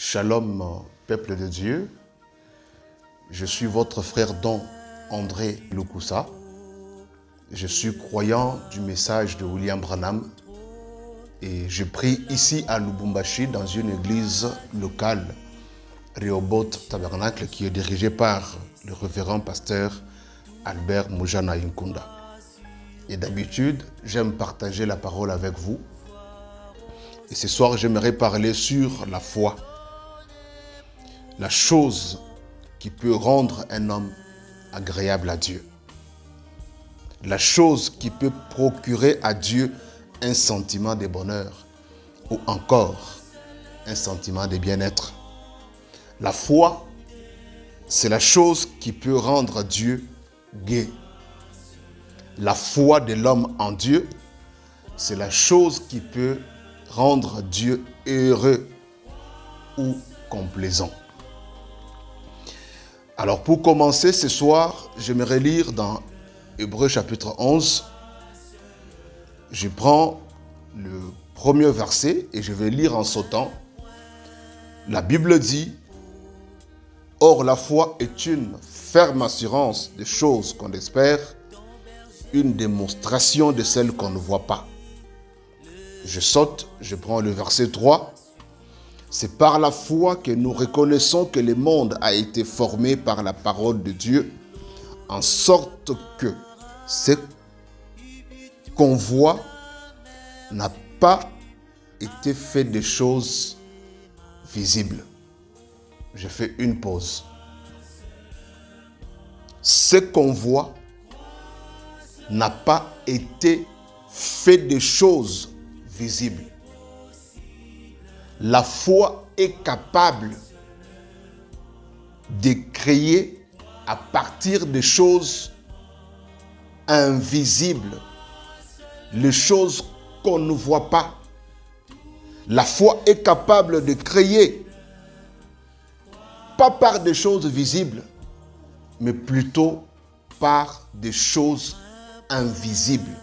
Shalom, peuple de Dieu. Je suis votre frère Don André Lukusa. Je suis croyant du message de William Branham et je prie ici à Lubumbashi dans une église locale, Rehoboth Tabernacle, qui est dirigée par le révérend pasteur Albert Mujana Nkunda. Et d'habitude, j'aime partager la parole avec vous. Et ce soir, j'aimerais parler sur la foi. La chose qui peut rendre un homme agréable à Dieu. La chose qui peut procurer à Dieu un sentiment de bonheur ou encore un sentiment de bien-être. La foi, c'est la chose qui peut rendre Dieu gai. La foi de l'homme en Dieu, c'est la chose qui peut rendre Dieu heureux ou complaisant. Alors pour commencer ce soir, j'aimerais lire dans Hébreux chapitre 11. Je prends le premier verset et je vais lire en sautant. La Bible dit: « Or la foi est une ferme assurance des choses qu'on espère, une démonstration de celles qu'on ne voit pas. » Je saute, je prends le verset 3. C'est par la foi que nous reconnaissons que le monde a été formé par la parole de Dieu, en sorte que ce qu'on voit n'a pas été fait de choses visibles. Je fais une pause. Ce qu'on voit n'a pas été fait de choses visibles. La foi est capable de créer à partir des choses invisibles, les choses qu'on ne voit pas. La foi est capable de créer, pas par des choses visibles, mais plutôt par des choses invisibles.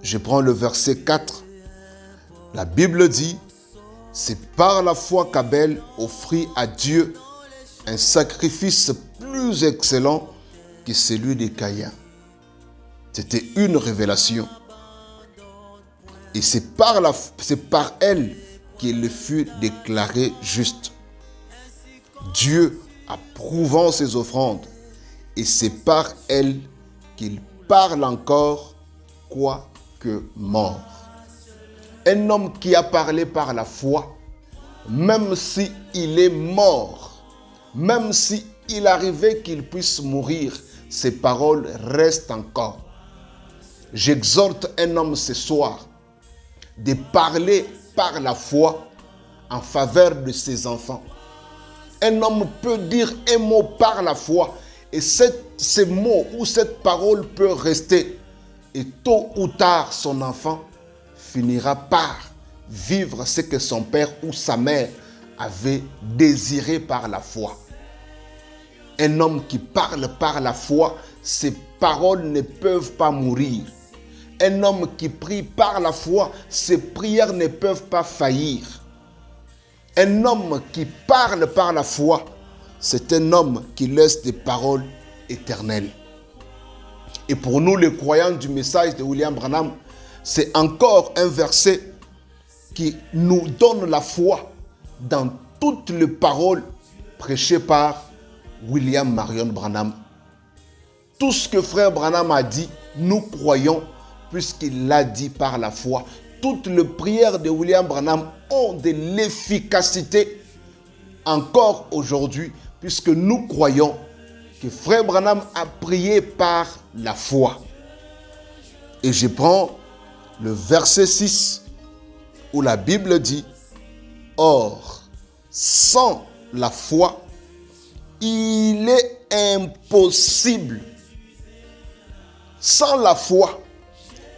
Je prends le verset 4. La Bible dit: « C'est par la foi qu'Abel offrit à Dieu un sacrifice plus excellent que celui de Caïn. » C'était une révélation. Et c'est par elle qu'il fut déclaré juste. Dieu approuvant ses offrandes, et c'est par elle qu'il parle encore, quoique mort. Un homme qui a parlé par la foi, même s'il est mort, même s'il arrivait qu'il puisse mourir, ses paroles restent encore. J'exhorte un homme ce soir de parler par la foi en faveur de ses enfants. Un homme peut dire un mot par la foi et ce mot ou cette parole peut rester. Et tôt ou tard, son enfant finira par vivre ce que son père ou sa mère avait désiré par la foi. Un homme qui parle par la foi, ses paroles ne peuvent pas mourir. Un homme qui prie par la foi, ses prières ne peuvent pas faillir. Un homme qui parle par la foi, c'est un homme qui laisse des paroles éternelles. Et pour nous, les croyants du message de William Branham, c'est encore un verset qui nous donne la foi dans toutes les paroles prêchées par William Marion Branham. Tout ce que frère Branham a dit, nous croyons puisqu'il l'a dit par la foi. Toutes les prières de William Branham ont de l'efficacité encore aujourd'hui puisque nous croyons que frère Branham a prié par la foi. Et je prends le verset 6 où la Bible dit: « Or, sans la foi, il est impossible. Sans la foi,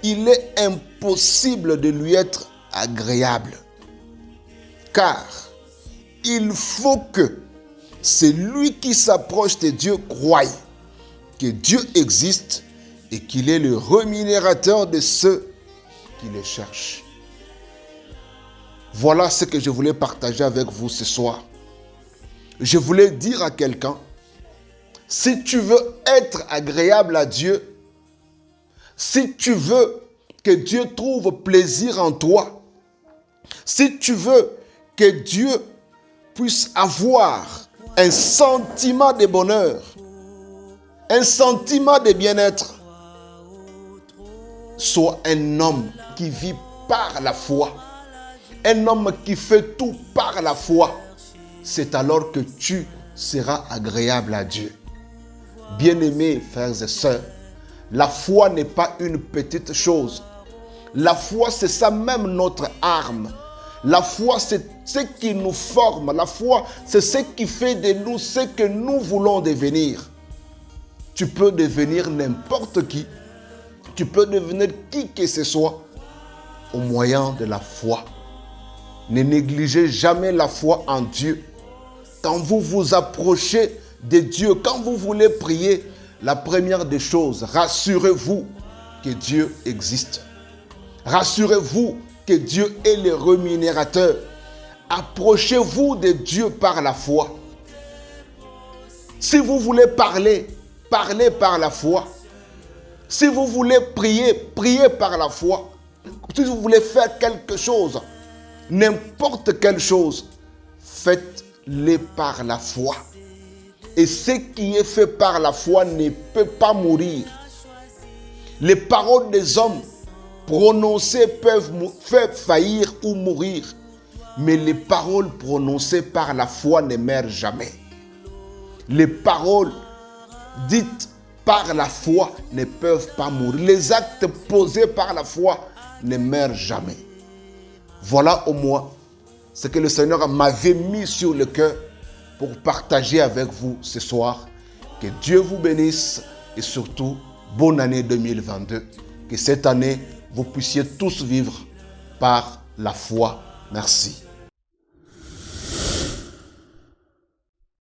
il est impossible de lui être agréable. Car il faut que celui qui s'approche de Dieu croie que Dieu existe et qu'il est le rémunérateur de ceux qui le cherchent. » Voilà ce que je voulais partager avec vous ce soir. Je voulais dire à quelqu'un, si tu veux être agréable à Dieu, si tu veux que Dieu trouve plaisir en toi, si tu veux que Dieu puisse avoir un sentiment de bonheur, un sentiment de bien-être, sois un homme qui vit par la foi, un homme qui fait tout par la foi. C'est alors que tu seras agréable à Dieu. Bien-aimés frères et sœurs, la foi n'est pas une petite chose. La foi, c'est ça même notre arme. La foi, c'est ce qui nous forme. La foi, c'est ce qui fait de nous ce que nous voulons devenir. Tu peux devenir n'importe qui. Tu peux devenir qui que ce soit au moyen de la foi. Ne négligez jamais la foi en Dieu. Quand vous vous approchez de Dieu, quand vous voulez prier, la première des choses, rassurez-vous que Dieu existe. Rassurez-vous que Dieu est le rémunérateur. Approchez-vous de Dieu par la foi. Si vous voulez parler, parlez par la foi. Si vous voulez prier, priez par la foi. Si vous voulez faire quelque chose, n'importe quelle chose, faites-le par la foi. Et ce qui est fait par la foi ne peut pas mourir. Les paroles des hommes prononcées peuvent faire faillir ou mourir. Mais les paroles prononcées par la foi ne meurent jamais. Les paroles dites par la foi ne peuvent pas mourir. Les actes posés par la foi ne meurent jamais. Voilà au moins ce que le Seigneur m'avait mis sur le cœur pour partager avec vous ce soir. Que Dieu vous bénisse et surtout, bonne année 2022. Que cette année, vous puissiez tous vivre par la foi. Merci.